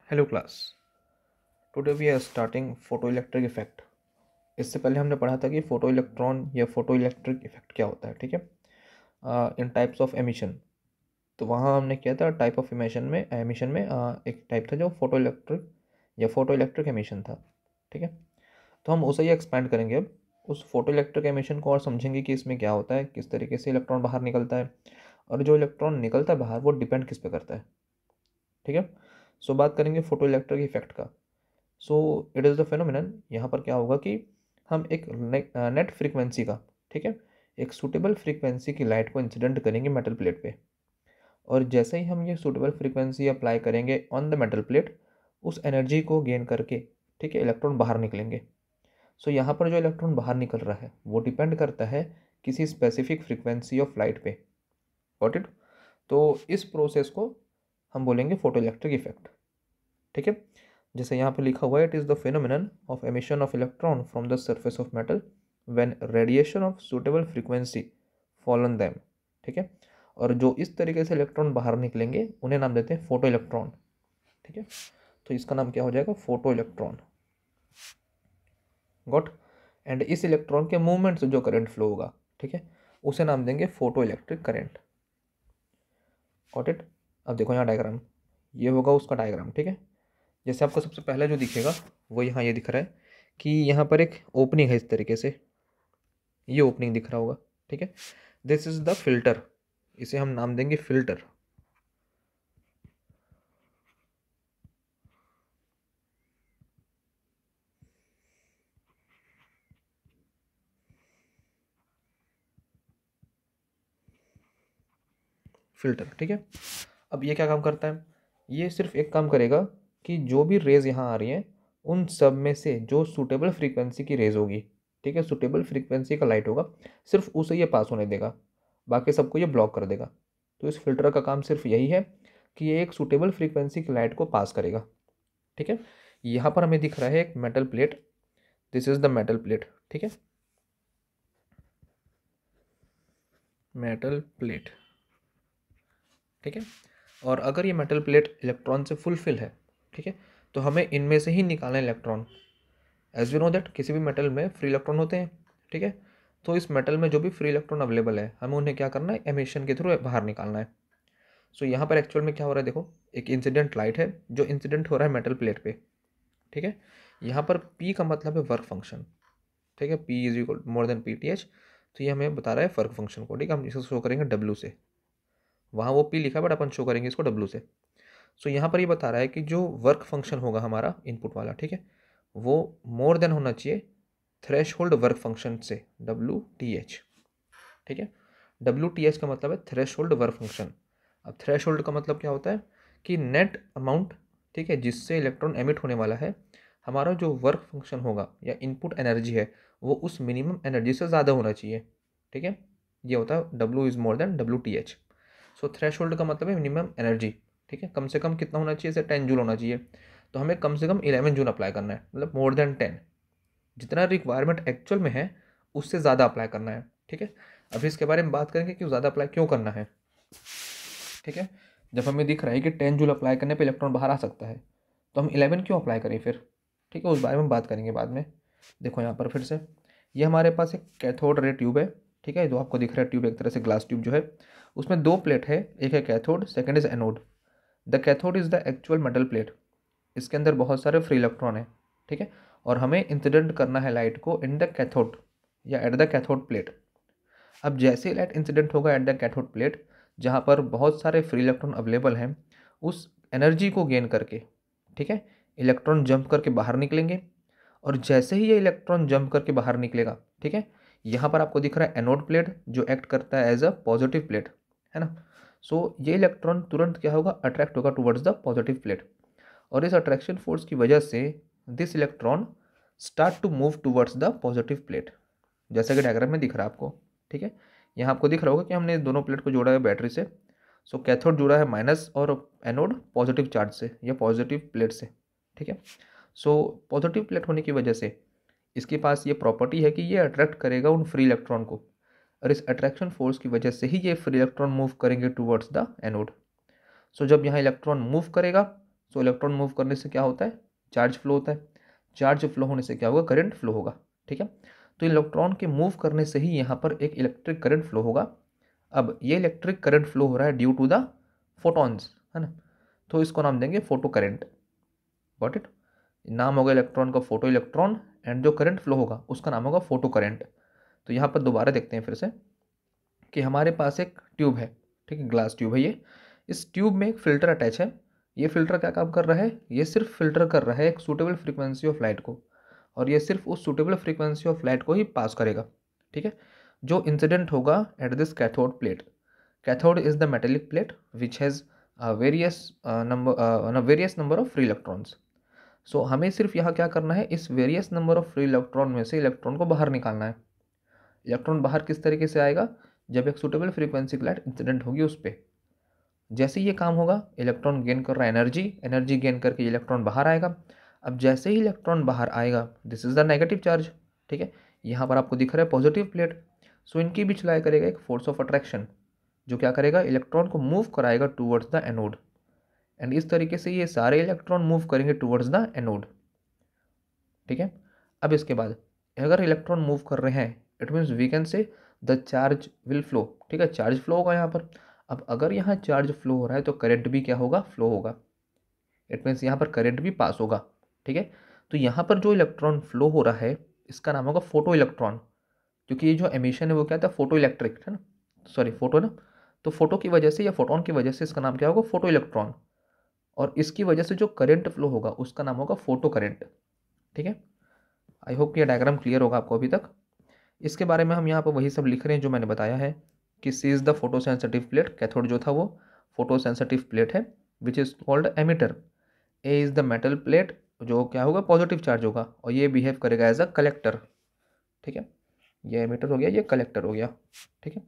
Hello class. Today we are starting photoelectric effect. इससे पहले हमने पढ़ा था कि फोटो इलेक्ट्रॉन या फोटो इलेक्ट्रिक इफेक्ट क्या होता है, ठीक है, इन टाइप्स ऑफ एमिशन। तो वहाँ हमने किया था टाइप ऑफ एमिशन में एक टाइप था जो फोटो इलेक्ट्रिक या फोटो इलेक्ट्रिक एमिशन था, ठीक है। तो हम उसे ही एक्सपेंड करेंगे अब उस फोटो इलेक्ट्रिक एमिशन को और समझेंगे कि इसमें क्या होता है, किस तरीके से इलेक्ट्रॉन बाहर निकलता है, और जो इलेक्ट्रॉन निकलता है बाहर वो डिपेंड किस पे करता है, ठीक है। सो बात करेंगे फोटो इलेक्ट्रिक इफेक्ट का। So it is the phenomenon. यहाँ पर क्या होगा कि हम एक नेट फ्रीक्वेंसी का, ठीक है, एक सूटेबल फ्रीक्वेंसी की लाइट को इंसिडेंट करेंगे मेटल प्लेट पे, और जैसे ही हम ये सूटेबल फ्रीक्वेंसी अप्लाई करेंगे ऑन द मेटल प्लेट, उस एनर्जी को गेन करके, ठीक है, इलेक्ट्रॉन बाहर निकलेंगे। सो यहाँ पर जो इलेक्ट्रॉन बाहर निकल रहा है वो डिपेंड करता है किसी स्पेसिफिक फ्रीक्वेंसी ऑफ लाइट पे। Got it. तो इस प्रोसेस को हम बोलेंगे फोटो इलेक्ट्रिक इफेक्ट, ठीक है। जैसे यहाँ पे लिखा हुआ है, it is the phenomenon of emission of electron from the surface of metal when radiation of suitable frequency fall on them, ठीक है। और जो इस तरीके से इलेक्ट्रॉन बाहर निकलेंगे उन्हें नाम देते हैं फोटो इलेक्ट्रॉन, ठीक है। तो इसका नाम क्या हो जाएगा, फोटो इलेक्ट्रॉन। गॉट। एंड इस इलेक्ट्रॉन के मूवमेंट से जो करंट फ्लो होगा, ठीक है, उसे नाम देंगे photo electric current. Got it. अब देखो यहाँ डायग्राम, ये होगा उसका डायग्राम, ठीक है। जैसे आपको सबसे पहले जो दिखेगा वो यहाँ ये दिख रहा है कि यहाँ पर एक ओपनिंग है, इस तरीके से ये ओपनिंग दिख रहा होगा, ठीक है। दिस इज द फिल्टर, इसे हम नाम देंगे फिल्टर। फिल्टर, ठीक है। अब ये क्या काम करता है, ये सिर्फ एक काम करेगा कि जो भी रेज यहाँ आ रही हैं उन सब में से जो सूटेबल फ्रीक्वेंसी की रेज होगी, ठीक है, सूटेबल फ्रीक्वेंसी का लाइट होगा, सिर्फ उसे ये पास होने देगा, बाकी सबको ये ब्लॉक कर देगा। तो इस फिल्टर का काम सिर्फ यही है कि ये एक सूटेबल फ्रीक्वेंसी की लाइट को पास करेगा, ठीक है। यहाँ पर हमें दिख रहा है एक metal plate, this is the metal plate, ठीक है, मेटल प्लेट, ठीक है। और अगर ये मेटल प्लेट इलेक्ट्रॉन से फुलफिल है, ठीक है, तो हमें इनमें से ही निकालना है electron. As we know that किसी भी मेटल में फ्री इलेक्ट्रॉन होते हैं, ठीक है। तो इस मेटल में जो भी फ्री इलेक्ट्रॉन अवेलेबल है हमें उन्हें क्या करना है, एमिशन के थ्रू बाहर निकालना है। सो यहाँ पर एक्चुअल में क्या हो रहा है, देखो एक इंसिडेंट लाइट है जो इंसिडेंट हो रहा है मेटल प्लेट पे, ठीक है। यहाँ पर P का मतलब है वर्क फंक्शन, ठीक है, P is equal more than PTH। तो ये हमें बता रहा है वर्क फंक्शन को, ठीक है। हम इसे शो करेंगे W से, वहाँ वो P लिखा है बट अपन शो करेंगे इसको W से। सो यहाँ पर ये बता रहा है कि जो वर्क फंक्शन होगा हमारा इनपुट वाला, ठीक है, वो मोर देन होना चाहिए थ्रेशहोल्ड वर्क फंक्शन से, WTH, ठीक है। WTH का मतलब है थ्रेशहोल्ड वर्क फंक्शन। अब थ्रेशहोल्ड का मतलब क्या होता है कि नेट अमाउंट, ठीक है, जिससे इलेक्ट्रॉन एमिट होने वाला है, हमारा जो वर्क फंक्शन होगा या इनपुट एनर्जी है वो उस मिनिमम एनर्जी से ज़्यादा होना चाहिए, ठीक है। ये होता है W is more than WTH। So threshold का मतलब है मिनिमम एनर्जी, ठीक है, कम से कम कितना होना चाहिए, जैसे 10 जूल होना चाहिए, तो हमें कम से कम 11 जूल अप्लाई करना है, मतलब मोर देन 10, जितना रिक्वायरमेंट एक्चुअल में है उससे ज़्यादा अप्लाई करना है, ठीक है। अभी इसके बारे में बात करेंगे कि ज़्यादा अप्लाई क्यों करना है, ठीक है। जब हमें दिख रहा है कि 10 जूल अप्लाई करने पे इलेक्ट्रॉन बाहर आ सकता है, तो हम 11 क्यों अप्लाई करें फिर, ठीक है, उस बारे में बात करेंगे बाद में। देखो यहाँ पर फिर से ये हमारे पास एक कैथोड रे ट्यूब है, ठीक है, जो आपको दिख रहा है ट्यूब एक तरह से ग्लास ट्यूब जो है, उसमें दो प्लेट है, एक है cathode, second is anode. The cathode is the actual metal plate, इसके अंदर बहुत सारे फ्री इलेक्ट्रॉन है, ठीक है, और हमें इंसिडेंट करना है लाइट को इन द कैथोड या एट द कैथोड प्लेट। अब जैसे लाइट इंसिडेंट होगा एट द कैथोड प्लेट, जहाँ पर बहुत सारे फ्री इलेक्ट्रॉन अवेलेबल हैं, उस एनर्जी को गेन करके, ठीक है, इलेक्ट्रॉन जंप करके बाहर निकलेंगे। और जैसे ही ये इलेक्ट्रॉन जंप करके बाहर निकलेगा, ठीक है, यहाँ पर आपको दिख रहा है एनोड प्लेट जो एक्ट करता है एज अ पॉजिटिव प्लेट, है ना। सो ये इलेक्ट्रॉन तुरंत क्या होगा, अट्रैक्ट होगा टुवर्ड्स द पॉजिटिव प्लेट, और इस अट्रैक्शन फोर्स की वजह से this electron start to move towards the positive plate, जैसा कि डायग्राम में दिख रहा है आपको, ठीक है। यहाँ आपको दिख रहा होगा कि हमने दोनों प्लेट को जोड़ा है बैटरी से। सो कैथोड जुड़ा है माइनस और एनोड पॉजिटिव चार्ज से या पॉजिटिव प्लेट से, ठीक है। सो पॉजिटिव प्लेट होने की वजह से इसके पास ये प्रॉपर्टी है कि ये अट्रैक्ट करेगा उन फ्री इलेक्ट्रॉन को, और इस अट्रैक्शन फोर्स की वजह से ही ये फ्री इलेक्ट्रॉन मूव करेंगे टुवर्ड्स द एनोड। सो जब यहाँ इलेक्ट्रॉन मूव करेगा सो इलेक्ट्रॉन मूव करने से क्या होता है, चार्ज फ्लो होता है, चार्ज फ्लो होने से क्या होगा, करंट फ्लो होगा। ठीक है, तो इलेक्ट्रॉन के मूव करने से ही यहाँ पर एक इलेक्ट्रिक करंट फ्लो होगा। अब ये इलेक्ट्रिक करंट फ्लो हो रहा है ड्यू टू द फोटॉन्स, है ना, तो इसको नाम देंगे फोटो करंट। गॉट इट, नाम होगा इलेक्ट्रॉन का फोटो इलेक्ट्रॉन, एंड जो करंट फ्लो होगा उसका नाम होगा फोटो करंट। तो यहाँ पर दोबारा देखते हैं फिर से कि हमारे पास एक ट्यूब है, ठीक है, ग्लास ट्यूब है ये, इस ट्यूब में एक फ़िल्टर अटैच है। ये फ़िल्टर क्या काम कर रहा है, ये सिर्फ फ़िल्टर कर रहा है एक सूटेबल फ्रीक्वेंसी ऑफ लाइट को, और ये सिर्फ उस सूटेबल फ्रीक्वेंसी ऑफ लाइट को ही पास करेगा। ठीक है, जो इंसिडेंट होगा at this cathode plate. Cathode is the metallic plate which has various number of free electrons. So हमें सिर्फ यहाँ क्या करना है, इस various number of free electron में से इलेक्ट्रॉन को बाहर निकालना है। इलेक्ट्रॉन बाहर किस तरीके से आएगा, जब एक सूटेबल फ्रीक्वेंसी की लाइट इंसिडेंट होगी उस पर। जैसे ही ये काम होगा, इलेक्ट्रॉन गेन कर रहा है एनर्जी, एनर्जी गेन करके इलेक्ट्रॉन बाहर आएगा। अब जैसे ही इलेक्ट्रॉन बाहर आएगा, this is the negative charge. ठीक है, यहाँ पर आपको दिख रहा है पॉजिटिव प्लेट। सो इनके बीच लाई करेगा एक फोर्स ऑफ अट्रैक्शन, जो क्या करेगा, इलेक्ट्रॉन को मूव कराएगा टूवर्ड्स द एनोड, एंड इस तरीके से ये सारे इलेक्ट्रॉन मूव करेंगे टूवर्ड्स द एनोड। ठीक है, अब इसके बाद अगर इलेक्ट्रॉन मूव कर रहे हैं, it means we can say the charge will flow. ठीक है, चार्ज फ्लो होगा यहाँ पर। अब अगर यहाँ चार्ज फ्लो हो रहा है तो करंट भी क्या होगा, फ्लो होगा। इट मीन्स यहाँ पर करंट भी पास होगा। ठीक है, तो यहाँ पर जो इलेक्ट्रॉन फ्लो हो रहा है इसका नाम होगा फोटो इलेक्ट्रॉन, क्योंकि ये जो एमिशन है वो क्या था, फोटो इलेक्ट्रिक, है ना, सॉरी फोटो ना, तो फोटो की वजह से या फोटोन की वजह से इसका नाम क्या होगा, फोटो इलेक्ट्रॉन, और इसकी वजह से जो करंट फ्लो होगा उसका नाम होगा फोटो करंट। ठीक है, आई होप कि ये डायग्राम क्लियर होगा आपको अभी तक। इसके बारे में हम यहाँ पर वही सब लिख रहे हैं जो मैंने बताया है कि C is the photo sensitive plate. Cathode जो था वो फोटो सेंसिटिव प्लेट है which is called emitter. A is the metal plate, जो क्या होगा, पॉजिटिव चार्ज होगा, और ये बिहेव करेगा एज अ कलेक्टर। ठीक है, ये एमिटर हो गया, ये कलेक्टर हो गया। ठीक है,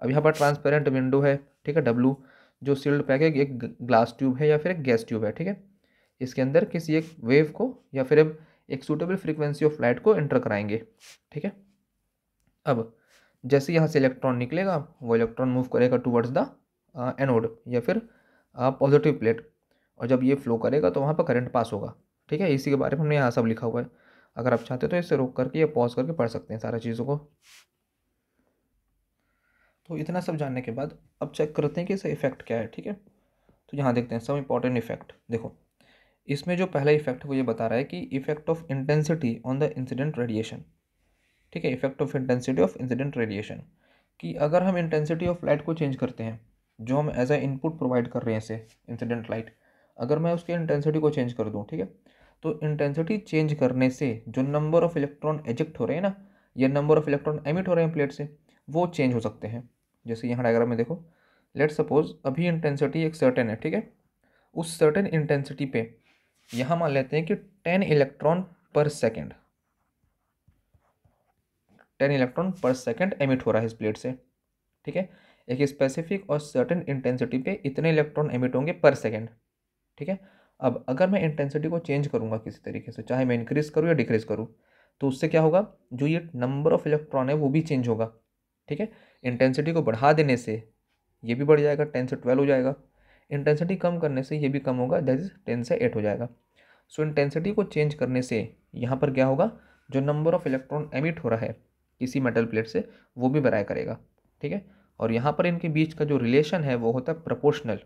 अब यहाँ पर ट्रांसपेरेंट विंडो है, ठीक है, डब्लू, जो सील्ड पैक है, एक ग्लास ट्यूब है या फिर एक गैस ट्यूब है। ठीक है, इसके अंदर किसी एक वेव को या फिर एक सूटेबल फ्रीक्वेंसी ऑफ लाइट को एंटर कराएंगे। ठीक है, अब जैसे यहाँ से इलेक्ट्रॉन निकलेगा, वो इलेक्ट्रॉन मूव करेगा टुवर्ड्स द एनोड या फिर पॉजिटिव प्लेट, और जब ये फ्लो करेगा तो वहाँ पर करंट पास होगा। ठीक है, इसी के बारे में हमने यहाँ सब लिखा हुआ है। अगर आप चाहते हो तो इसे रोक करके या पॉज करके पढ़ सकते हैं सारा चीज़ों को। तो इतना सब जानने के बाद अब चेक करते हैं कि इसका इफेक्ट क्या है। ठीक है, तो यहाँ देखते हैं सब इंपॉर्टेंट इफेक्ट। देखो, इसमें जो पहला इफेक्ट वो ये बता रहा है कि effect of intensity on the incident radiation. ठीक है, effect of intensity of incident radiation, कि अगर हम इंटेंसिटी ऑफ लाइट को चेंज करते हैं, जो हम एज अ इनपुट प्रोवाइड कर रहे हैं इसे इंसिडेंट लाइट, अगर मैं उसके इंटेंसिटी को चेंज कर दूँ, ठीक है, तो इंटेंसिटी चेंज करने से जो नंबर ऑफ इलेक्ट्रॉन एजेक्ट हो रहे हैं ना, या नंबर ऑफ इलेक्ट्रॉन एमिट हो रहे हैं प्लेट से, वो चेंज हो सकते हैं। जैसे यहाँ डायग्राम में देखो, लेट सपोज अभी इंटेंसिटी एक सर्टेन है, ठीक है, उस सर्टेन इंटेंसिटी पे यहाँ मान लेते हैं कि 10 इलेक्ट्रॉन पर सेकेंड, 10 इलेक्ट्रॉन पर सेकेंड एमिट हो रहा है इस प्लेट से। ठीक है, एक स्पेसिफिक और सर्टेन इंटेंसिटी पे इतने इलेक्ट्रॉन एमिट होंगे पर सेकेंड। ठीक है, अब अगर मैं इंटेंसिटी को चेंज करूँगा किसी तरीके से, चाहे मैं इंक्रीज करूँ या डिक्रीज करूँ, तो उससे क्या होगा, जो ये नंबर ऑफ इलेक्ट्रॉन है वो भी चेंज होगा। ठीक है, इंटेंसिटी को बढ़ा देने से ये भी बढ़ जाएगा, 10 से 12 हो जाएगा। इंटेंसिटी कम करने से ये भी कम होगा, दैट इज 10 से 8 हो जाएगा। सो इंटेंसिटी को चेंज करने से यहाँ पर क्या होगा, जो नंबर ऑफ इलेक्ट्रॉन एमिट हो रहा है किसी मेटल प्लेट से, वो भी वैरी करेगा। ठीक है, और यहाँ पर इनके बीच का जो रिलेशन है वो होता है प्रोपोर्शनल।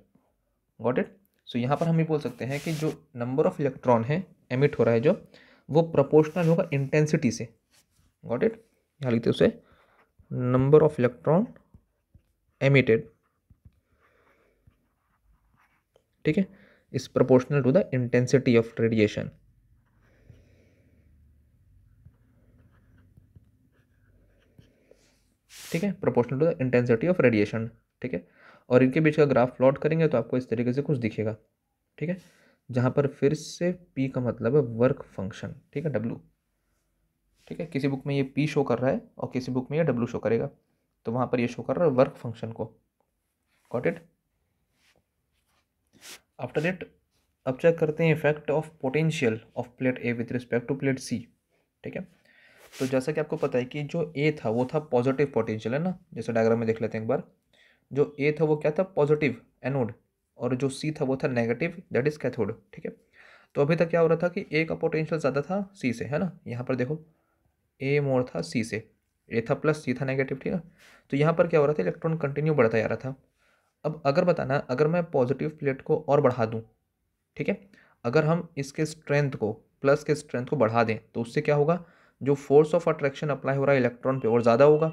गॉट इट, सो यहाँ पर हम ये बोल सकते हैं कि जो नंबर ऑफ इलेक्ट्रॉन है एमिट हो रहा है जो, वो प्रोपोर्शनल होगा इंटेंसिटी से। गॉट इट, यहाँ लिखते हैं उसे नंबर ऑफ इलेक्ट्रॉन एमिटेड। ठीक है, is proportional to the intensity of radiation. ठीक है, proportional to the intensity of radiation. ठीक है, और इनके बीच का ग्राफ प्लॉट करेंगे तो आपको इस तरीके से कुछ दिखेगा। ठीक है, जहाँ पर फिर से P का मतलब है वर्क फंक्शन। ठीक है, W। ठीक है, किसी बुक में ये P शो कर रहा है और किसी बुक में ये W शो करेगा, तो वहाँ पर ये शो कर रहा है वर्क फंक्शन को। गॉट इट, आफ्टर इट अब चेक करते हैं effect of potential of plate A with respect to plate C. ठीक है, तो जैसा कि आपको पता है कि जो ए था वो था पॉजिटिव पोटेंशियल, है ना, जैसे डायग्राम में देख लेते हैं एक बार। जो ए था वो क्या था, पॉजिटिव एनोड, और जो सी था वो था नेगेटिव, दैट इज कैथोड, ठीक है। तो अभी तक क्या हो रहा था कि ए का पोटेंशियल ज़्यादा था सी से, है ना। यहाँ पर देखो ए मोर था सी से, ए था प्लस सी था नेगेटिव, ठीक है। तो यहाँ पर क्या हो रहा था, इलेक्ट्रॉन कंटिन्यू बढ़ता जा रहा था। अब अगर बताना, अगर मैं पॉजिटिव प्लेट को और बढ़ा दूँ, ठीक है, अगर हम इसके स्ट्रेंथ को, प्लस के स्ट्रेंथ को बढ़ा दें तो उससे क्या होगा, जो फोर्स ऑफ अट्रैक्शन अप्लाई हो रहा है इलेक्ट्रॉन पे और ज़्यादा होगा।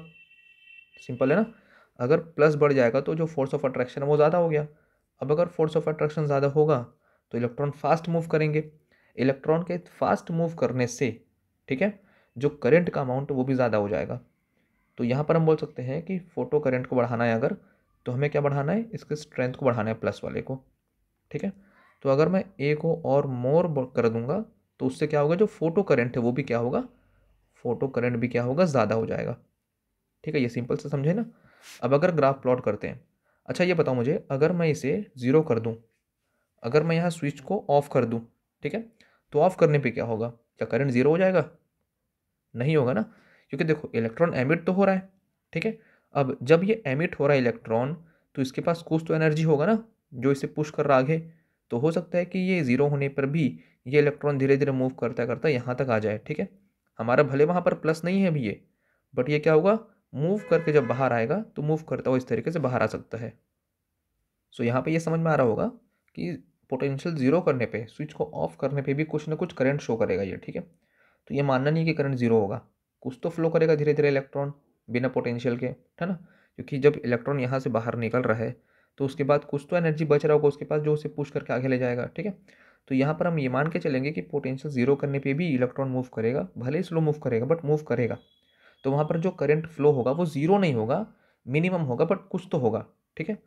सिंपल है ना। अगर प्लस बढ़ जाएगा तो जो फोर्स ऑफ अट्रैक्शन है वो ज़्यादा हो गया। अब अगर फोर्स ऑफ अट्रैक्शन ज़्यादा होगा तो इलेक्ट्रॉन फास्ट मूव करेंगे। इलेक्ट्रॉन के फास्ट मूव करने से, ठीक है, जो करंट का अमाउंट वो भी ज़्यादा हो जाएगा। तो यहाँ पर हम बोल सकते हैं कि फोटो करंट को बढ़ाना है अगर, तो हमें क्या बढ़ाना है, इसके स्ट्रेंथ को बढ़ाना है प्लस वाले को, ठीक है। तो अगर मैं ए को और मोर कर दूंगा तो उससे क्या होगा, जो फोटो करंट है वो भी क्या होगा, फोटो करंट भी क्या होगा, ज़्यादा हो जाएगा, ठीक है। ये सिंपल से समझे ना। अब अगर ग्राफ प्लॉट करते हैं, अच्छा ये बताओ मुझे, अगर मैं इसे ज़ीरो कर दूं, अगर मैं यहाँ स्विच को ऑफ कर दूं, ठीक है, तो ऑफ करने पे क्या होगा, क्या करंट ज़ीरो हो जाएगा, नहीं होगा ना, क्योंकि देखो इलेक्ट्रॉन एमिट तो हो रहा है, ठीक है। अब जब ये एमिट हो रहा है इलेक्ट्रॉन, तो इसके पास कुछ तो एनर्जी होगा ना जो इसे पुश कर रहा आगे। तो हो सकता है कि ये ज़ीरो होने पर भी ये इलेक्ट्रॉन धीरे धीरे मूव करता करता यहाँ तक आ जाए, ठीक है। हमारा भले वहाँ पर प्लस नहीं है अभी ये, बट ये क्या होगा, मूव करके जब बाहर आएगा तो मूव करता हुआ इस तरीके से बाहर आ सकता है। सो यहाँ पे ये समझ में आ रहा होगा कि पोटेंशियल ज़ीरो करने पे, स्विच को ऑफ करने पे भी कुछ ना कुछ करंट शो करेगा ये, ठीक है। तो ये मानना नहीं कि करंट ज़ीरो होगा, कुछ तो फ्लो करेगा धीरे धीरे इलेक्ट्रॉन बिना पोटेंशियल के, है ना। क्योंकि जब इलेक्ट्रॉन यहाँ से बाहर निकल रहा है तो उसके बाद कुछ तो एनर्जी बच रहा होगा उसके पास जो उसे पुश करके आगे ले जाएगा, ठीक है। तो यहाँ पर हम ये मान के चलेंगे कि पोटेंशियल ज़ीरो करने पे भी इलेक्ट्रॉन मूव करेगा, भले ही स्लो मूव करेगा बट मूव करेगा। तो वहाँ पर जो करंट फ्लो होगा वो ज़ीरो नहीं होगा, मिनिमम होगा बट कुछ तो होगा, ठीक है।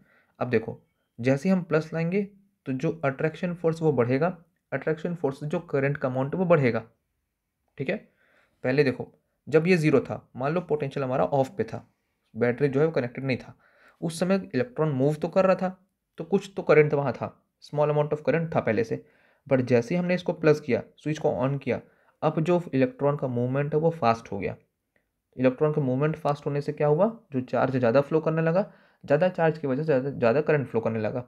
अब देखो जैसे हम प्लस लाएंगे तो जो अट्रैक्शन फोर्स वो बढ़ेगा, अट्रैक्शन फोर्स जो करंट का अमाउंट है वो बढ़ेगा, ठीक है। पहले देखो जब ये ज़ीरो था, मान लो पोटेंशियल हमारा ऑफ पे था, बैटरी जो है वो कनेक्टेड नहीं था, उस समय इलेक्ट्रॉन मूव तो कर रहा था, तो कुछ तो करंट वहाँ था, स्मॉल अमाउंट ऑफ करंट था पहले से। बट जैसे ही हमने इसको प्लस किया, स्विच को ऑन किया, अब जो इलेक्ट्रॉन का मूवमेंट है वो फास्ट हो गया। इलेक्ट्रॉन का मूवमेंट फास्ट होने से क्या हुआ, जो चार्ज ज़्यादा फ्लो करने लगा, ज़्यादा चार्ज की वजह से ज़्यादा ज़्यादा करंट फ्लो करने लगा,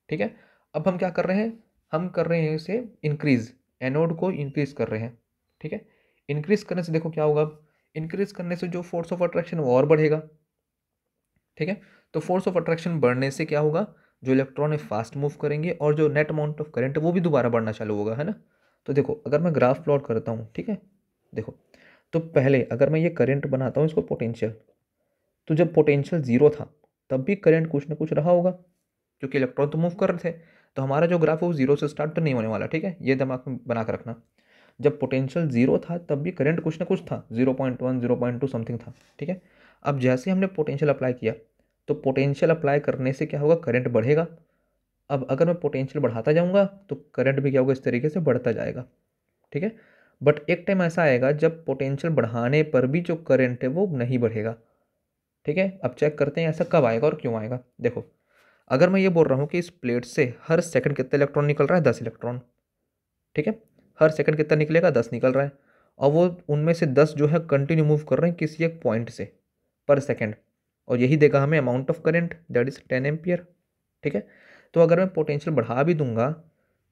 ठीक है। अब हम क्या कर रहे हैं, हम कर रहे हैं इसे इंक्रीज, एनोड को इंक्रीज कर रहे हैं, ठीक है। इंक्रीज करने से देखो क्या होगा, अब इंक्रीज करने से जो फोर्स ऑफ अट्रैक्शन वो और बढ़ेगा, ठीक है। तो फोर्स ऑफ अट्रैक्शन बढ़ने से क्या होगा, जो इलेक्ट्रॉन है फास्ट मूव करेंगे और जो नेट अमाउंट ऑफ करंट है वो भी दोबारा बढ़ना चालू होगा, है ना। तो देखो अगर मैं ग्राफ प्लॉट करता हूँ, ठीक है, देखो तो पहले अगर मैं ये करंट बनाता हूँ इसको पोटेंशियल, तो जब पोटेंशियल ज़ीरो था तब भी करंट कुछ ना कुछ रहा होगा क्योंकि इलेक्ट्रॉन तो मूव कर रहे थे। तो हमारा जो ग्राफ है वो जीरो से स्टार्ट तो नहीं होने वाला, ठीक है, ये दिमाग में बना कर रखना। जब पोटेंशियल जीरो था तब भी करंट कुछ ना कुछ था, 0.1 0.2 समथिंग था, ठीक है। अब जैसे हमने पोटेंशियल अप्लाई किया तो पोटेंशियल अप्लाई करने से क्या होगा, करंट बढ़ेगा। अब अगर मैं पोटेंशियल बढ़ाता जाऊंगा तो करंट भी क्या होगा, इस तरीके से बढ़ता जाएगा, ठीक है। बट एक टाइम ऐसा आएगा जब पोटेंशियल बढ़ाने पर भी जो करंट है वो नहीं बढ़ेगा, ठीक है। अब चेक करते हैं ऐसा कब आएगा और क्यों आएगा। देखो अगर मैं ये बोल रहा हूँ कि इस प्लेट से हर सेकंड कितना इलेक्ट्रॉन निकल रहा है, 10 इलेक्ट्रॉन, ठीक है। हर सेकंड कितना निकलेगा, 10 निकल रहा है। और वो उनमें से 10 जो है कंटिन्यू मूव कर रहे हैं किसी एक पॉइंट से पर सेकंड, और यही देगा हमें amount of current, that is 10 ampere, ठीक है। तो अगर मैं पोटेंशियल बढ़ा भी दूंगा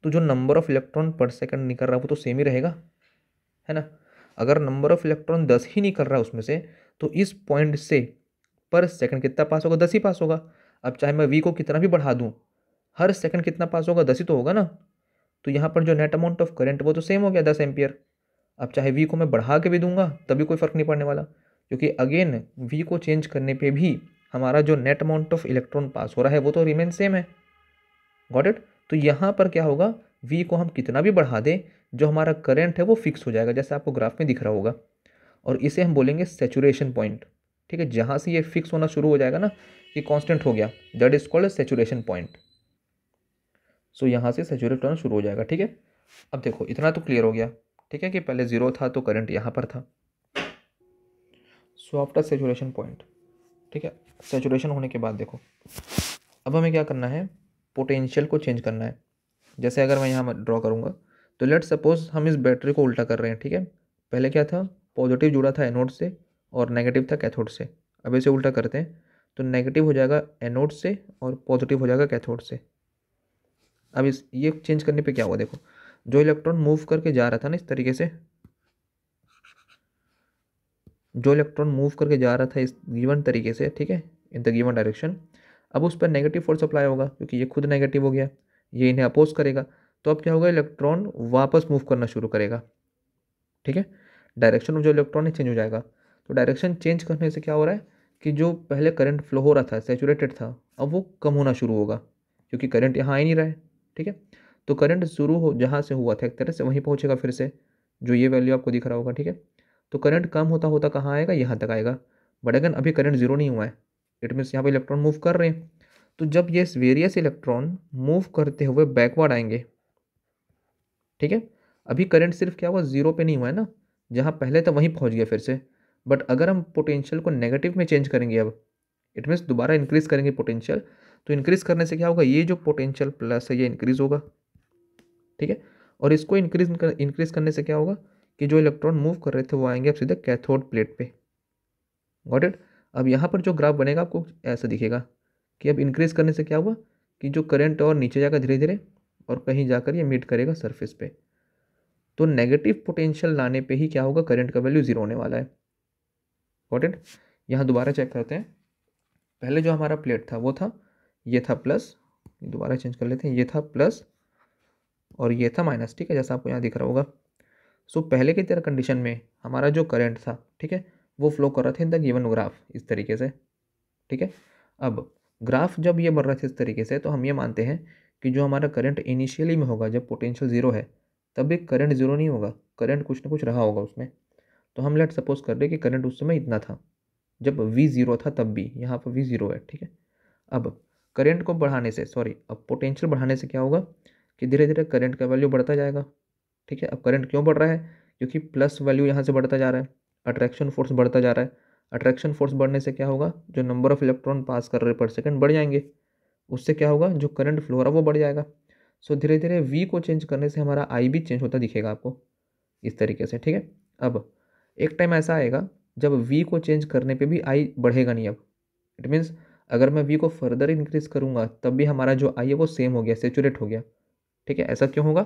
तो जो नंबर ऑफ इलेक्ट्रॉन पर सेकंड निकल रहा है वो तो सेम ही रहेगा, है ना। अगर नंबर ऑफ इलेक्ट्रॉन 10 ही निकल रहा है उसमें से, तो इस पॉइंट से पर सेकंड कितना पास होगा, 10 ही पास होगा। अब चाहे मैं वी को कितना भी बढ़ा दूं, हर सेकंड कितना पास होगा, 10 ही तो होगा ना। तो यहाँ पर जो नेट अमाउंट ऑफ करंट वो तो सेम हो गया, 10 एम्पियर। अब चाहे वी को मैं बढ़ा के भी दूंगा तभी कोई फ़र्क नहीं पड़ने वाला, क्योंकि अगेन वी को चेंज करने पे भी हमारा जो नेट अमाउंट ऑफ इलेक्ट्रॉन पास हो रहा है वो तो रिमेन सेम है। Got it. तो यहाँ पर क्या होगा, वी को हम कितना भी बढ़ा दें, जो हमारा करंट है वो फिक्स हो जाएगा, जैसे आपको ग्राफ में दिख रहा होगा। और इसे हम बोलेंगे सेचुरेशन पॉइंट, ठीक है। जहाँ से ये फिक्स होना शुरू हो जाएगा ना, कि कांस्टेंट हो गया, that is called saturation point. So यहाँ से सेचुरेट होना शुरू हो जाएगा, ठीक है। अब देखो इतना तो क्लियर हो गया, ठीक है, कि पहले ज़ीरो था तो करंट यहाँ पर था। सो आफ्टर सेचुरेशन पॉइंट, ठीक है, सेचुरेशन होने के बाद देखो अब हमें क्या करना है, पोटेंशियल को चेंज करना है। जैसे अगर मैं यहाँ ड्रॉ करूँगा तो लेट सपोज हम इस बैटरी को उल्टा कर रहे हैं, ठीक है। पहले क्या था, पॉजिटिव जुड़ा था एनोड से और नेगेटिव था कैथोड से। अब इसे उल्टा करते हैं तो नेगेटिव हो जाएगा एनोड से और पॉजिटिव हो जाएगा कैथोड से, अब इस ये चेंज करने पे क्या हुआ, देखो जो इलेक्ट्रॉन मूव करके जा रहा था ना इस तरीके से, जो इलेक्ट्रॉन मूव करके जा रहा था इस गिवन तरीके से, ठीक है, इन द गिवन डायरेक्शन, अब उस पर नेगेटिव फोर्स अप्लाई होगा क्योंकि ये खुद नेगेटिव हो गया, ये इन्हें अपोज करेगा, तो अब क्या होगा, इलेक्ट्रॉन वापस मूव करना शुरू करेगा, ठीक है, डायरेक्शन ऑफ जो इलेक्ट्रॉन है चेंज हो जाएगा। तो डायरेक्शन चेंज करने से क्या हो रहा है कि जो पहले करंट फ्लो हो रहा था, सेचुरेटेड था, अब वो कम होना शुरू होगा क्योंकि करंट यहाँ आ ही नहीं रहा है, ठीक है। तो करंट शुरू हो जहाँ से हुआ था एक तरह से वहीं पहुँचेगा फिर से, जो ये वैल्यू आपको दिख रहा होगा, ठीक है। तो करंट कम होता होता कहाँ आएगा, यहाँ तक आएगा, बट अगर अभी करंट जीरो नहीं हुआ है, इट मीन्स यहाँ पर इलेक्ट्रॉन मूव कर रहे हैं। तो जब ये वेरियस इलेक्ट्रॉन मूव करते हुए बैकवर्ड आएंगे, ठीक है, अभी करंट सिर्फ क्या हुआ, जीरो पे नहीं हुआ है ना, जहाँ पहले था वहीं पहुँच गया फिर से। बट अगर हम पोटेंशियल को नेगेटिव में चेंज करेंगे, अब इट मीन्स दोबारा इंक्रीज करेंगे पोटेंशियल, तो इंक्रीज करने से क्या होगा, ये जो पोटेंशियल प्लस है ये इंक्रीज होगा, ठीक है। और इसको इंक्रीज करने से क्या होगा कि जो इलेक्ट्रॉन मूव कर रहे थे वो आएंगे अब सीधे कैथोड प्लेट पे। Got it. अब यहाँ पर जो ग्राफ बनेगा आपको ऐसा दिखेगा कि अब इंक्रीज करने से क्या हुआ कि जो करंट और नीचे जाकर धीरे धीरे और कहीं जाकर ये मीट करेगा सरफेस पे। तो नेगेटिव पोटेंशियल लाने पे ही क्या होगा, करंट का वैल्यू जीरो होने वाला है। Got it. यहाँ दोबारा चेक करते हैं, पहले जो हमारा प्लेट था वो था, ये था प्लस, दोबारा चेंज कर लेते हैं, ये था प्लस और ये था माइनस, ठीक है, जैसा आपको यहाँ दिख रहा होगा। सो पहले की तरह कंडीशन में हमारा जो करंट था, ठीक है, वो फ्लो कर रहा था इन द गिवन ग्राफ इस तरीके से, ठीक है। अब ग्राफ जब ये बढ़ रहा था इस तरीके से, तो हम ये मानते हैं कि जो हमारा करंट इनिशियली में होगा जब पोटेंशियल जीरो है, तब भी करंट जीरो नहीं होगा, करंट कुछ ना कुछ रहा होगा उसमें। तो हम लेट सपोज कर रहे कि करंट उस समय इतना था जब वी जीरो था, तब भी यहाँ पर वी जीरो है, ठीक है। अब करंट को बढ़ाने से, सॉरी, अब पोटेंशियल बढ़ाने से क्या होगा कि धीरे धीरे करंट का वैल्यू बढ़ता जाएगा, ठीक है। अब करंट क्यों बढ़ रहा है, क्योंकि प्लस वैल्यू यहाँ से बढ़ता जा रहा है, अट्रैक्शन फोर्स बढ़ता जा रहा है। अट्रैक्शन फोर्स बढ़ने से क्या होगा, जो नंबर ऑफ इलेक्ट्रॉन पास कर रहे पर सेकंड बढ़ जाएंगे, उससे क्या होगा, जो करंट फ्लो हो रहा है वो बढ़ जाएगा। सो धीरे धीरे वी को चेंज करने से हमारा आई भी चेंज होता दिखेगा आपको इस तरीके से, ठीक है। अब एक टाइम ऐसा आएगा जब वी को चेंज करने पे भी आई बढ़ेगा नहीं। अब इट मीन्स अगर मैं वी को फर्दर इंक्रीज करूँगा तब भी हमारा जो आई है वो सेम हो गया, सेचुरेट हो गया, ठीक है। ऐसा क्यों होगा,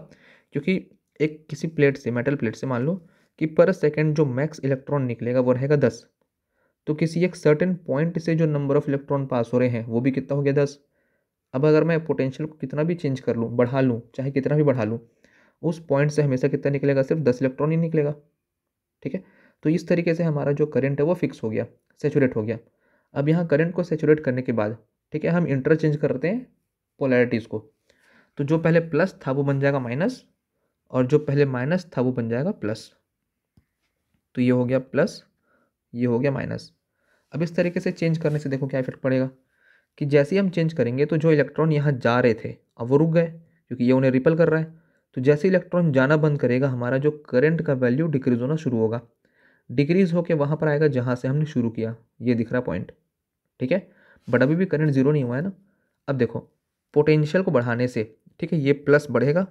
क्योंकि एक किसी प्लेट से, मेटल प्लेट से मान लो कि पर सेकेंड जो मैक्स इलेक्ट्रॉन निकलेगा वो रहेगा 10, तो किसी एक सर्टेन पॉइंट से जो नंबर ऑफ इलेक्ट्रॉन पास हो रहे हैं वो भी कितना हो गया, 10। अब अगर मैं पोटेंशियल को कितना भी चेंज कर लूँ, बढ़ा लूँ, चाहे कितना भी बढ़ा लूँ, उस पॉइंट से हमेशा कितना निकलेगा, सिर्फ 10 इलेक्ट्रॉन ही निकलेगा, ठीक है। तो इस तरीके से हमारा जो करंट है वो फिक्स हो गया, सेचुरेट हो गया। अब यहाँ करंट को सेचुरेट करने के बाद, ठीक है, हम इंटरचेंज करते हैं पोलैरिटीज़ को। तो जो पहले प्लस था वो बन जाएगा माइनस, और जो पहले माइनस था वो बन जाएगा प्लस। तो ये हो गया प्लस, ये हो गया माइनस। अब इस तरीके से चेंज करने से देखो क्या इफेक्ट पड़ेगा कि जैसे ही हम चेंज करेंगे तो जो इलेक्ट्रॉन यहाँ जा रहे थे अब वो रुक गए क्योंकि ये उन्हें रिपल कर रहा है। तो जैसे इलेक्ट्रॉन जाना बंद करेगा हमारा जो करंट का वैल्यू डिक्रीज होना शुरू होगा, डिक्रीज होकर वहाँ पर आएगा जहाँ से हमने शुरू किया, ये दिख रहा पॉइंट, ठीक है। बट अभी भी करंट जीरो नहीं हुआ है ना। अब देखो पोटेंशियल को बढ़ाने से, ठीक है, ये प्लस बढ़ेगा,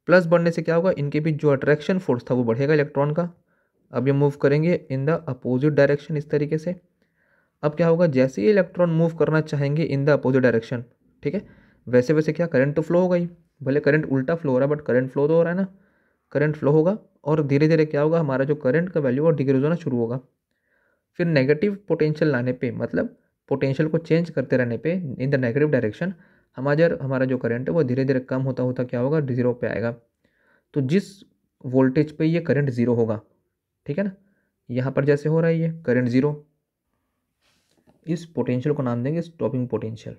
प्लस बढ़ने से क्या होगा, इनके बीच जो अट्रैक्शन फोर्स था वो बढ़ेगा इलेक्ट्रॉन का। अब ये मूव करेंगे इन द अपोजिट डायरेक्शन इस तरीके से। अब क्या होगा, जैसे ही इलेक्ट्रॉन मूव करना चाहेंगे इन द अपोजिट डायरेक्शन, ठीक है, वैसे वैसे क्या करंट तो फ्लो होगा ही, भले करंट उल्टा फ्लो हो रहा है बट करंट फ्लो तो हो रहा है ना, करंट फ्लो होगा और धीरे धीरे क्या होगा, हमारा जो करंट का वैल्यू और डिक्रीज होना शुरू होगा। फिर नेगेटिव पोटेंशियल लाने पे, मतलब पोटेंशियल को चेंज करते रहने पे इन द नेगेटिव डायरेक्शन, हमारा जो करंट है वो धीरे धीरे कम होता होता क्या होगा, जीरो पे आएगा। तो जिस वोल्टेज पे ये करंट जीरो होगा, ठीक है ना, यहाँ पर जैसे हो रहा है ये करंट जीरो, इस पोटेंशियल को नाम देंगे स्टॉपिंग पोटेंशियल।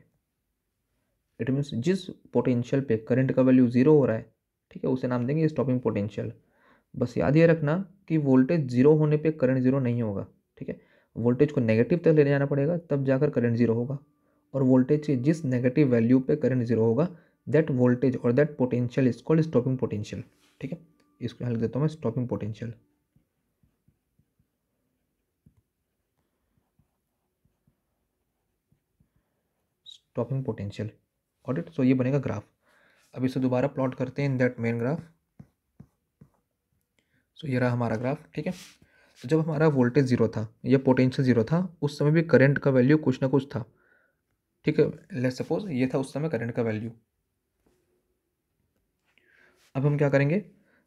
इट मीन्स जिस पोटेंशियल पे करंट का वैल्यू जीरो हो रहा है, ठीक है, उसे नाम देंगे स्टॉपिंग पोटेंशियल। बस याद ये रखना कि वोल्टेज जीरो होने पे करंट जीरो नहीं होगा, ठीक है, वोल्टेज को नेगेटिव तक ले जाना पड़ेगा तब जाकर करंट जीरो होगा। और वोल्टेज के जिस नेगेटिव वैल्यू पे करंट जीरो होगा, दैट वोल्टेज और that potential is called stopping potential, ठीक है। इसको यहाँ लिख देता हूँ मैं, stopping potential. Stopping potential, audit. So ये बनेगा ग्राफ। अब इसे दोबारा प्लॉट करते हैं in that main graph. So ये रहा हमारा ग्राफ, ठीक है। तो जब हमारा वोल्टेज जीरो था या पोटेंशियल जीरो था, उस समय भी करंट का वैल्यू कुछ ना कुछ था, ठीक है। लेट्स सपोज ये था उस समय करंट का वैल्यू, अब हम क्या करेंगे,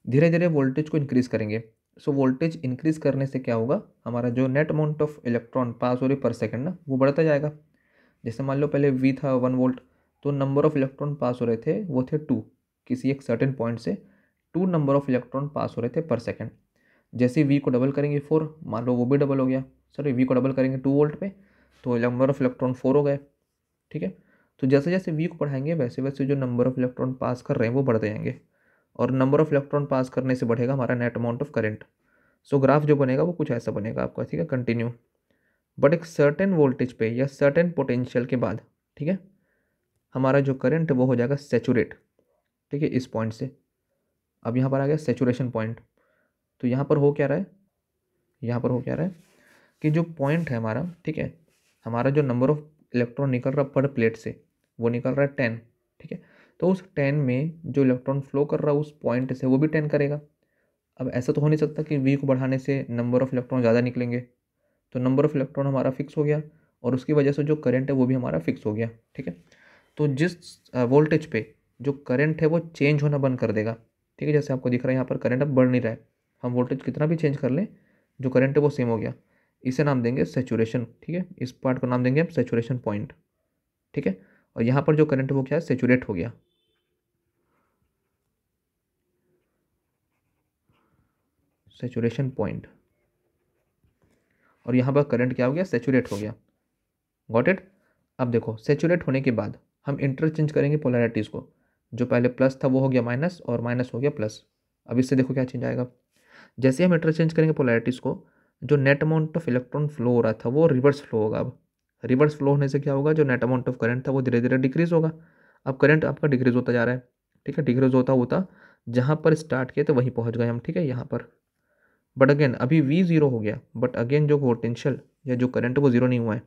धीरे धीरे वोल्टेज को इंक्रीज़ करेंगे। सो वोल्टेज इंक्रीज़ करने से क्या होगा, हमारा जो नेट अमाउंट ऑफ इलेक्ट्रॉन पास हो रही पर सेकंड ना, वो बढ़ता जाएगा। जैसे मान लो पहले वी था 1 वोल्ट, तो नंबर ऑफ इलेक्ट्रॉन पास हो रहे थे वो थे 2, किसी एक सर्टेन पॉइंट से 2 नंबर ऑफ इलेक्ट्रॉन पास हो रहे थे पर सेकंड। जैसे वी को डबल करेंगे 4, मान लो वो भी डबल हो गया, सॉरी वी को डबल करेंगे 2 वोल्ट पे, तो नंबर ऑफ इलेक्ट्रॉन 4 हो गए। ठीक है, तो जैसे जैसे वी को बढ़ाएंगे वैसे वैसे जो नंबर ऑफ इलेक्ट्रॉन पास कर रहे हैं वो बढ़ते जाएंगे, और नंबर ऑफ इलेक्ट्रॉन पास करने से बढ़ेगा हमारा net amount of current. So graph जो बनेगा वो कुछ ऐसा बनेगा आपका, ठीक है, कंटिन्यू। बट एक सर्टेन वोल्टेज पे या सर्टेन पोटेंशियल के बाद, ठीक है, हमारा जो करंट है वो हो जाएगा सेचुरेट, ठीक है, इस पॉइंट से। अब यहाँ पर आ गया सेचुरेशन पॉइंट। तो यहाँ पर हो क्या रहा है, यहाँ पर हो क्या रहा है कि जो पॉइंट है हमारा, ठीक है, हमारा जो नंबर ऑफ इलेक्ट्रॉन निकल रहा पर प्लेट से वो निकल रहा है 10, ठीक है। तो उस 10 में जो इलेक्ट्रॉन फ्लो कर रहा है उस पॉइंट से वो भी 10 करेगा। अब ऐसा तो हो नहीं सकता कि वी को बढ़ाने से नंबर ऑफ इलेक्ट्रॉन ज़्यादा निकलेंगे, तो नंबर ऑफ इलेक्ट्रॉन हमारा फिक्स हो गया, और उसकी वजह से जो करंट है वो भी हमारा फिक्स हो गया, ठीक है। तो जिस वोल्टेज पे जो करंट है वो चेंज होना बंद कर देगा, ठीक है, जैसे आपको दिख रहा है यहाँ पर करंट अब बढ़ नहीं रहा है, हम वोल्टेज कितना भी चेंज कर लें जो करंट है वो सेम हो गया, इसे नाम देंगे सेचुरेशन, ठीक है, इस पार्ट को नाम देंगे हम सेचुरेशन पॉइंट, ठीक है। और यहाँ पर जो करंट है वो क्या है, सेचुरेट हो गया, सेचुरेशन पॉइंट, और यहाँ पर करंट क्या हो गया, सेचुरेट हो गया। Got it. अब देखो सेचुरेट होने के बाद हम इंटरचेंज करेंगे पोलैरिटीज़ को, जो पहले प्लस था वो हो गया माइनस, और माइनस हो गया प्लस। अब इससे देखो क्या चेंज आएगा, जैसे हम इंटरचेंज करेंगे पोलैरिटीज़ को, जो net amount of electron flow हो रहा था वो रिवर्स फ्लो होगा। अब रिवर्स फ्लो होने से क्या होगा, जो नेट अमाउंट ऑफ करंट था वो धीरे धीरे डिक्रीज होगा। अब करंट आपका डिक्रीज होता जा रहा है, ठीक है, डिक्रीज होता होता जहाँ पर स्टार्ट किए थे वहीं पहुँच गए हम, ठीक है, यहाँ पर। बट अगेन अभी वी ज़ीरो हो गया, बट अगेन जो पोटेंशियल या जो करंट है वो ज़ीरो नहीं हुआ है।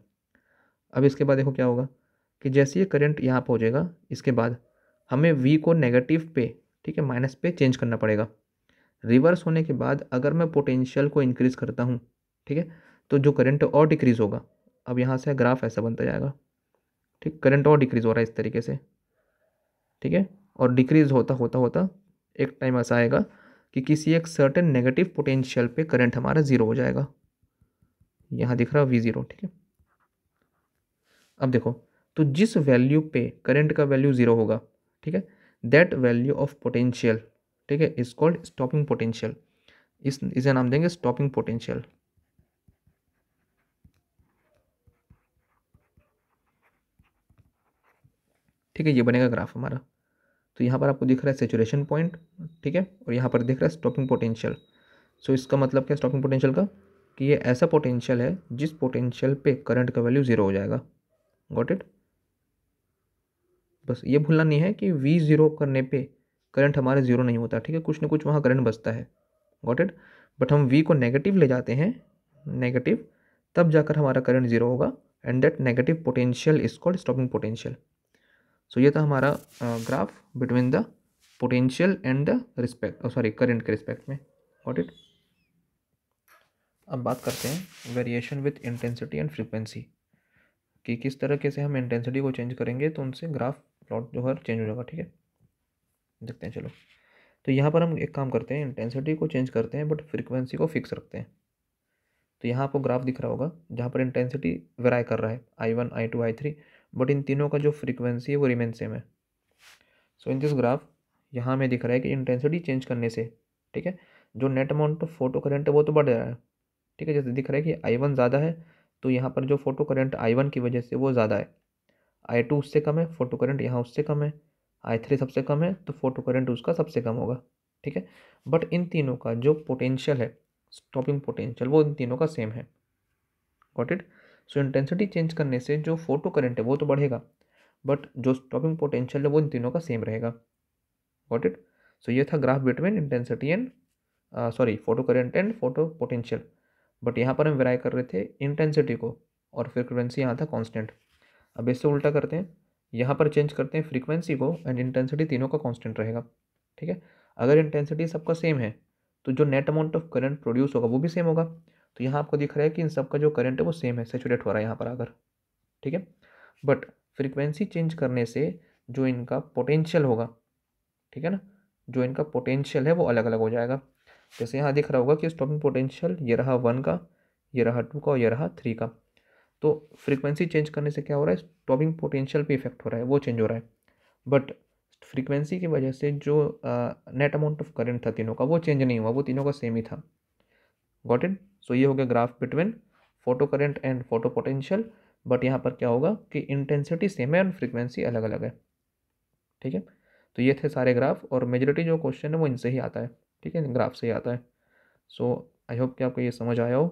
अब इसके बाद देखो क्या होगा कि जैसे ये करंट यहाँ पहुँचेगा, इसके बाद हमें वी को नेगेटिव पे, ठीक है, माइनस पे चेंज करना पड़ेगा। रिवर्स होने के बाद अगर मैं पोटेंशियल को इंक्रीज़ करता हूँ, ठीक है, तो जो करंट और डिक्रीज़ होगा। अब यहाँ से ग्राफ ऐसा बनता जाएगा, ठीक, करंट और डिक्रीज़ हो रहा है इस तरीके से, ठीक है, और डिक्रीज़ होता होता होता एक टाइम ऐसा आएगा कि किसी एक सर्टेन नेगेटिव पोटेंशियल पे करंट हमारा ज़ीरो हो जाएगा, यहाँ दिख रहा V0, ठीक है। अब देखो, तो जिस वैल्यू पे करंट का वैल्यू ज़ीरो होगा, ठीक है, दैट वैल्यू ऑफ पोटेंशियल, ठीक है, इज कॉल्ड स्टॉपिंग पोटेंशियल। इसे नाम देंगे स्टॉपिंग पोटेंशियल, ठीक है, ये बनेगा ग्राफ हमारा। तो यहाँ पर आपको दिख रहा है सेचुरेशन पॉइंट, ठीक है, और यहाँ पर दिख रहा है स्टॉपिंग पोटेंशियल। सो इसका मतलब क्या स्टॉपिंग पोटेंशियल का, कि ये ऐसा पोटेंशियल है जिस पोटेंशियल पे करंट का वैल्यू ज़ीरो हो जाएगा। Got it. बस ये भूलना नहीं है कि वी ज़ीरो करने पे करंट हमारा ज़ीरो नहीं होता, ठीक है, कुछ ना कुछ वहाँ करंट बचता है। Got it. बट हम वी को नेगेटिव ले जाते हैं, नेगेटिव, तब जाकर हमारा करंट ज़ीरो होगा, and that negative potential is called stopping potential. So ये था हमारा graph between the potential and the respect, sorry, current के रिस्पेक्ट में। Got it. अब बात करते हैं variation with intensity and frequency, कि किस तरीके से हम इंटेंसिटी को चेंज करेंगे तो उनसे ग्राफ प्लॉट जो है चेंज हो जाएगा, ठीक है, देखते हैं चलो। तो यहाँ पर हम एक काम करते हैं, इंटेंसिटी को चेंज करते हैं बट फ्रीक्वेंसी को फिक्स रखते हैं। तो यहाँ आपको ग्राफ दिख रहा होगा जहाँ पर इंटेंसिटी वेराई कर रहा है, I1 I2 I3, but in तीनों का जो फ्रीक्वेंसी है वो रिमेन सेम है। सो इन दिस ग्राफ यहाँ हमें दिख रहा है कि इंटेंसिटी चेंज करने से, ठीक है, जो net amount of photo current है वो तो बढ़ रहा है, ठीक है, जैसे दिख रहा है कि I1 ज़्यादा है, तो यहाँ पर जो फोटो करंट I1 की वजह से वो ज़्यादा है, I2 उससे कम है, फोटो करंट यहाँ उससे कम है, I3 सबसे कम है, तो फोटो करंट उसका सबसे कम होगा, ठीक है। बट इन तीनों का जो पोटेंशियल है, स्टॉपिंग पोटेंशियल, वो इन तीनों का सेम है। Got it. So intensity change करने से जो फोटो करंट है वो तो बढ़ेगा, बट जो स्टॉपिंग पोटेंशियल है वो इन तीनों का सेम रहेगा। Got it. सो ये था graph between intensity and sorry photo current and photo potential, but यहाँ पर हम वेराई कर रहे थे इंटेंसिटी को, और फ्रीक्वेंसी यहाँ था कांस्टेंट। अब इससे उल्टा करते हैं, यहाँ पर चेंज करते हैं फ्रीक्वेंसी को, एंड इंटेंसिटी तीनों का कांस्टेंट रहेगा, ठीक है। अगर इंटेंसिटी सबका सेम है तो जो net amount of current produce होगा वो भी सेम होगा। तो यहाँ आपको दिख रहा है कि इन सब का जो करंट है वो सेम है, सेचुरेट हो रहा है यहाँ पर आकर, ठीक है। बट फ्रीक्वेंसी चेंज करने से जो इनका पोटेंशियल होगा, ठीक है ना, जो इनका पोटेंशियल है वो अलग अलग हो जाएगा। जैसे यहाँ दिख रहा होगा कि स्टॉपिंग पोटेंशियल ये रहा 1 का, ये रहा 2 का और ये रहा 3 का। तो फ्रीक्वेंसी चेंज करने से क्या हो रहा है, स्टॉपिंग पोटेंशियल पे इफेक्ट हो रहा है, वो चेंज हो रहा है। बट फ्रीक्वेंसी की वजह से जो नेट अमाउंट ऑफ करंट था तीनों का वो चेंज नहीं हुआ, वो तीनों का सेम ही था। Got it. सो ये हो गया graph between photo current and photo potential. But यहाँ पर क्या होगा कि इंटेंसिटी सेम है और फ्रीक्वेंसी अलग अलग है। ठीक है, तो ये थे सारे ग्राफ, और मेजोरिटी जो क्वेश्चन है वो इनसे ही आता है। ठीक है, ग्राफ से ही आता है। सो आई होप कि आपको ये समझ आया हो।